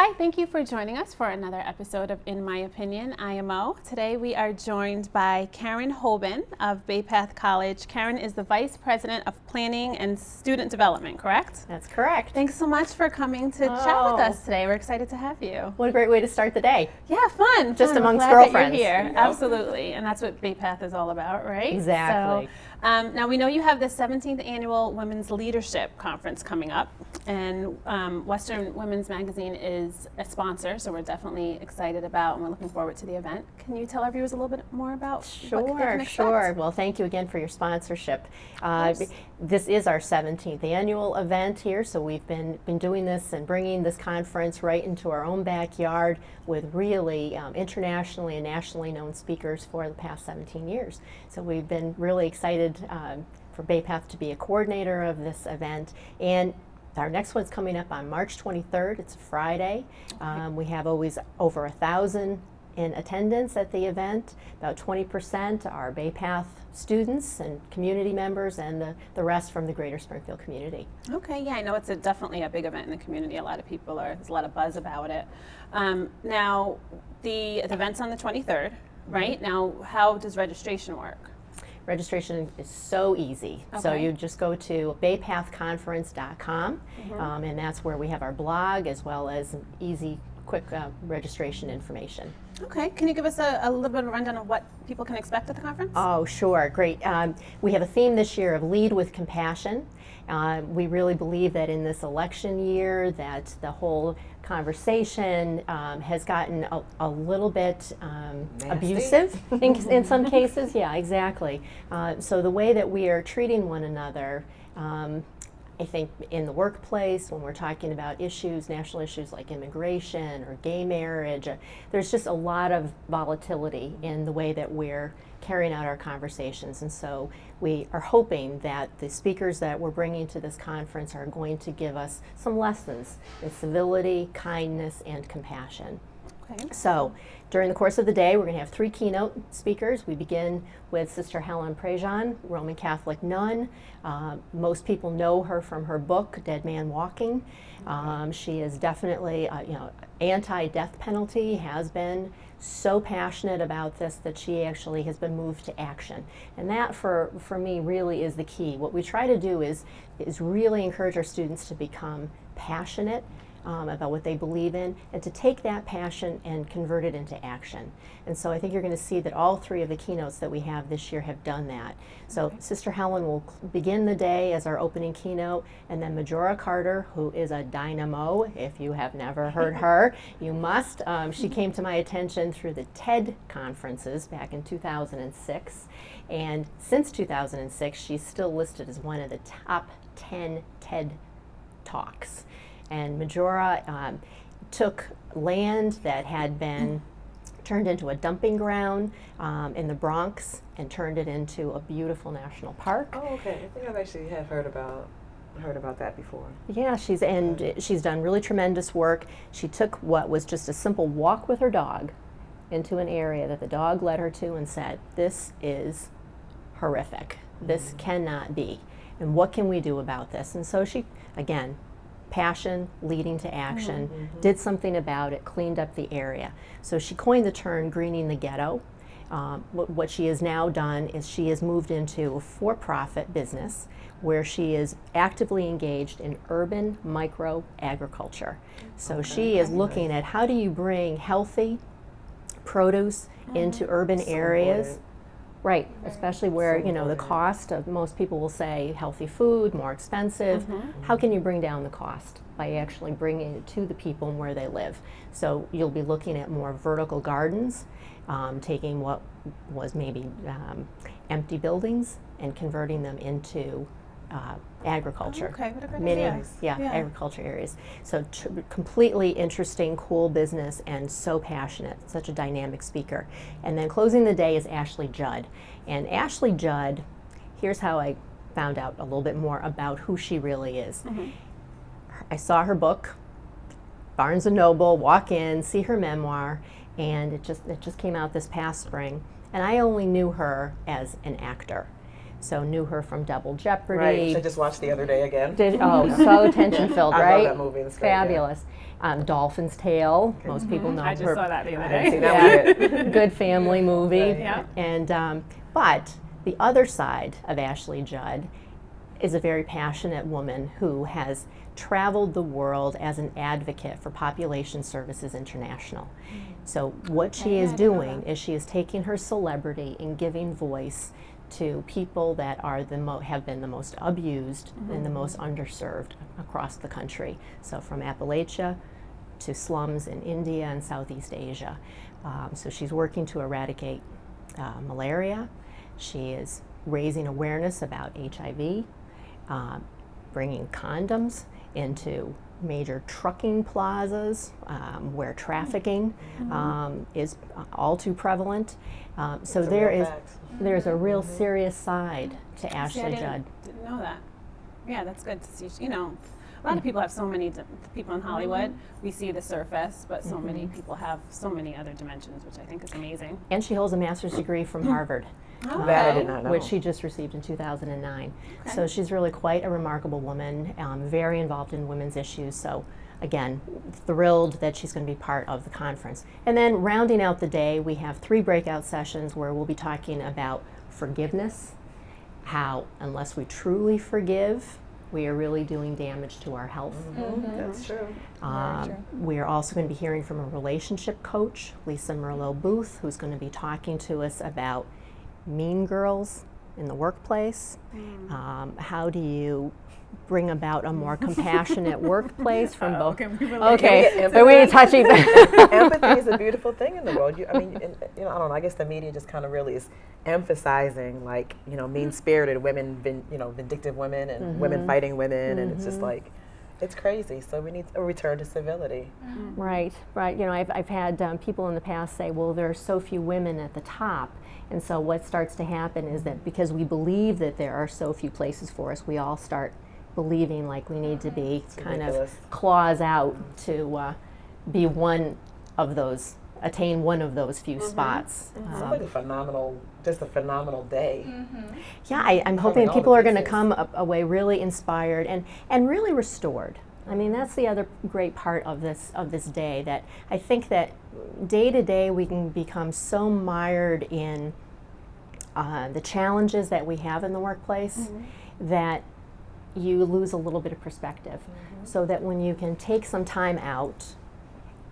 Hi, thank you for joining us for another episode of In My Opinion, IMO. Today we are joined by Karen Hoban of Bay Path College. Karen is the Vice President of Planning and Student Development, correct? That's correct. Thanks so much for coming to chat with us today. We're excited to have you. What a great way to start the day. Yeah, fun. Just fun. amongst Glad girlfriends. That you're here. Absolutely. And that's what Bay Path is all about, right? Exactly. So, now we know you have the 17th Annual Women's Leadership Conference coming up, and Western Women's Magazine is a sponsor, so we're definitely excited about and we're looking forward to the event. Can you tell our viewers a little bit more about what they can expect? Sure. Well, thank you again for your sponsorship. This is our 17th annual event here, so we've been doing this and bringing this conference right into our own backyard with really internationally and nationally known speakers for the past 17 years. So we've been really excited for Bay Path to be a coordinator of this event. And our next one's coming up on March 23rd. It's a Friday. We have always over 1,000 in attendance at the event. About 20% are Bay Path students and community members, and the rest from the greater Springfield community. Okay, yeah, I know it's definitely a big event in the community. A lot of people there's a lot of buzz about it. Now, the event's on the 23rd, right? Now, how does registration work? Registration is so easy. Okay. So you just go to baypathconference.com, and that's where we have our blog as well as easy, quick registration information. Okay, can you give us a little bit of a rundown of what people can expect at the conference? Oh, sure, great. We have a theme this year of Lead with Compassion. We really believe that in this election year that the whole conversation has gotten a little bit abusive in some cases. Yeah, exactly. So the way that we are treating one another, I think in the workplace, when we're talking about issues, national issues like immigration or gay marriage, there's just a lot of volatility in the way that we're carrying out our conversations. And so we are hoping that the speakers that we're bringing to this conference are going to give us some lessons in civility, kindness, and compassion. Okay. So during the course of the day, we're going to have 3 keynote speakers. We begin with Sister Helen Prejean, Roman Catholic nun. Most people know her from her book, Dead Man Walking. She is definitely, anti-death penalty, has been so passionate about this that she actually has been moved to action. And that, for me, really is the key. What we try to do is really encourage our students to become passionate about what they believe in, and to take that passion and convert it into action. And so I think you're going to see that all 3 of the keynotes that we have this year have done that. So Sister Helen will begin the day as our opening keynote, and then Majora Carter, who is a dynamo. If you have never heard her, you must. She came to my attention through the TED conferences back in 2006, and since 2006 she's still listed as one of the top 10 TED Talks. And Majora took land that had been turned into a dumping ground in the Bronx and turned it into a beautiful national park. Oh, okay. I think I've actually heard about that before. Yeah, she's done really tremendous work. She took what was just a simple walk with her dog into an area that the dog led her to and said, "This is horrific. This cannot be. And what can we do about this?" And so she, again, passion leading to action, did something about it, cleaned up the area. So she coined the term greening the ghetto. What she has now done is she has moved into a for-profit business where she is actively engaged in urban micro-agriculture. So she is looking at how do you bring healthy produce into urban areas. Right, especially where, the cost of, most people will say healthy food, more expensive. How can you bring down the cost? By actually bringing it to the people where they live. So you'll be looking at more vertical gardens, taking what was maybe empty buildings and converting them into agriculture. Okay, what a great Many, idea. agriculture areas. So completely interesting, cool business, and so passionate, such a dynamic speaker. And then closing the day is Ashley Judd. And Ashley Judd, here's how I found out a little bit more about who she really is. I saw her book, Barnes & Noble, walk in, see her memoir, and it just came out this past spring. And I only knew her as an actor. So knew her from Double Jeopardy. Right, which I just watched the other day again. So tension-filled, I right? love that movie. It's great, yeah. Fabulous. Dolphin's Tale. Most people know I just her. saw that the other I didn't day. see that one yet. Good family movie. Right. Yeah. And but the other side of Ashley Judd is a very passionate woman who has traveled the world as an advocate for Population Services International. So what she is doing is she is taking her celebrity and giving voice to people that are have been the most abused and the most underserved across the country. So from Appalachia to slums in India and Southeast Asia. So she's working to eradicate malaria. She is raising awareness about HIV, bringing condoms into major trucking plazas where trafficking is all too prevalent. So there's a real serious side to Ashley Judd. Didn't know that. Yeah, that's good to see. You know, a lot of people have so many people in Hollywood. We see the surface, but so many people have so many other dimensions, which I think is amazing. And she holds a master's degree from Harvard. That I did not know. Which she just received in 2009. Okay. So she's really quite a remarkable woman, very involved in women's issues. So again, thrilled that she's going to be part of the conference. And then rounding out the day, we have 3 breakout sessions where we'll be talking about forgiveness, how unless we truly forgive, we are really doing damage to our health. That's true. We are also going to be hearing from a relationship coach, Lisa Merlot Booth, who's going to be talking to us about mean girls in the workplace. How do you bring about a more compassionate workplace from both? Okay, but we're touching. Empathy is a beautiful thing in the world. I don't know. I guess the media just kind of really is emphasizing, like, mean-spirited women, vindictive women, and women fighting women, and it's just like, it's crazy. So we need a return to civility. Right. I've had people in the past say, well, there are so few women at the top. And so what starts to happen is that because we believe that there are so few places for us, we all start believing like we need to be kind of claws out to be one of those, attain one of those few spots. It's like a phenomenal day. Yeah, I'm hoping people are going to come away really inspired and really restored. I mean, that's the other great part of this day, that I think that day to day we can become so mired in the challenges that we have in the workplace that you lose a little bit of perspective. So that when you can take some time out,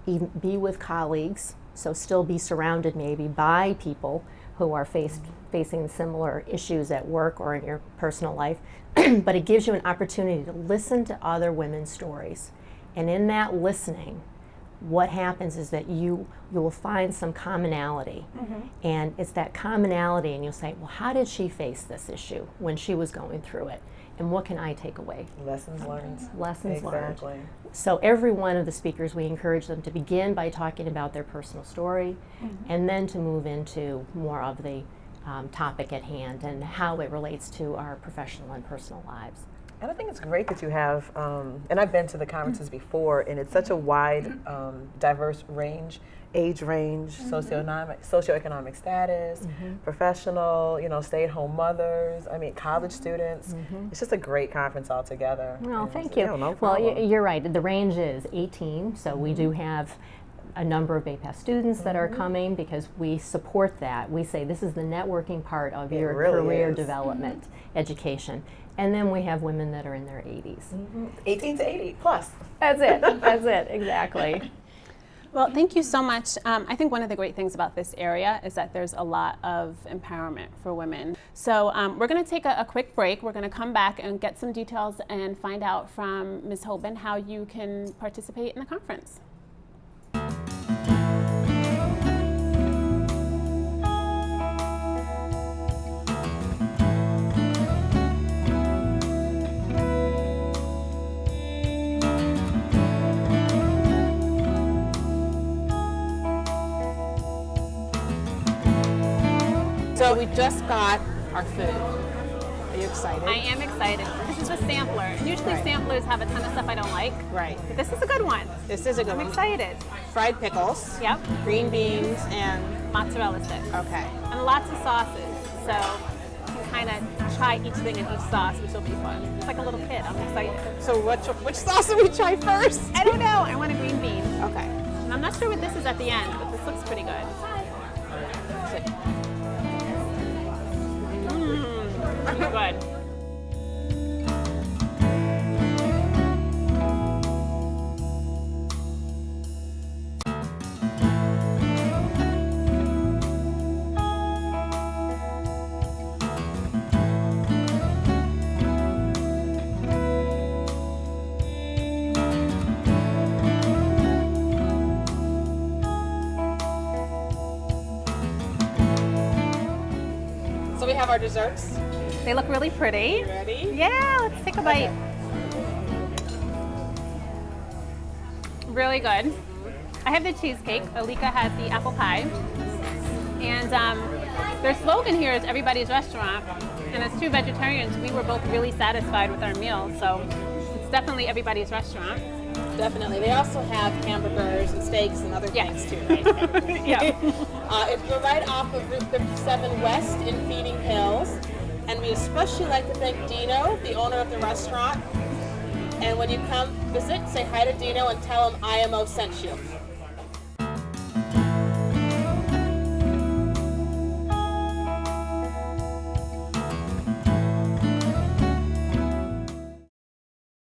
be with colleagues, so still be surrounded maybe by people who are facing similar issues at work or in your personal life, but it gives you an opportunity to listen to other women's stories. And in that listening, what happens is that you will find some commonality. And it's that commonality, and you'll say, well, how did she face this issue when she was going through it? And what can I take away? Lessons learned. Lessons learned. Exactly. So every one of the speakers, we encourage them to begin by talking about their personal story, and then to move into more of the topic at hand and how it relates to our professional and personal lives. And I think it's great that you have, and I've been to the conferences before, and it's such a wide, diverse range, age range, socioeconomic status, professional, stay-at-home mothers, college students. It's just a great conference altogether. Well, and thank you. No Well, problem. you're right. The range is 18, so we do have a number of BayPass students that are coming because we support that. We say this is the networking part of your really career is. development education. And then we have women that are in their 80s. 18 to 80 plus. That's it, exactly. Well, thank you so much. I think one of the great things about this area is that there's a lot of empowerment for women. So we're going to take a quick break. We're going to come back and get some details and find out from Ms. Hoban how you can participate in the conference. So we just got our food. Are you excited? I am excited. This is a sampler. Usually samplers have a ton of stuff I don't like. Right. But this is a good one. This is a good I'm one. excited. Fried pickles. Yep. Green beans and Mozzarella sticks. okay. And lots of sauces. So kind of try each thing in each sauce, which will be fun. It's like a little kid. I'm excited. So which sauce do we try first? I don't know. I want a green bean. Okay. And I'm not sure what this is at the end, but this looks pretty good. Good. So we have our desserts. They look really pretty. Ready? Yeah, let's take a bite. Really good. I have the cheesecake. Alika had the apple pie. And their slogan here is everybody's restaurant. And as two vegetarians, we were both really satisfied with our meal. So it's definitely everybody's restaurant. Definitely. They also have hamburgers and steaks and other things too, right? Yeah. If you're right off of Route 57 West in Feeding Hills, and we especially like to thank Dino, the owner of the restaurant. And when you come visit, say hi to Dino and tell him IMO sent you.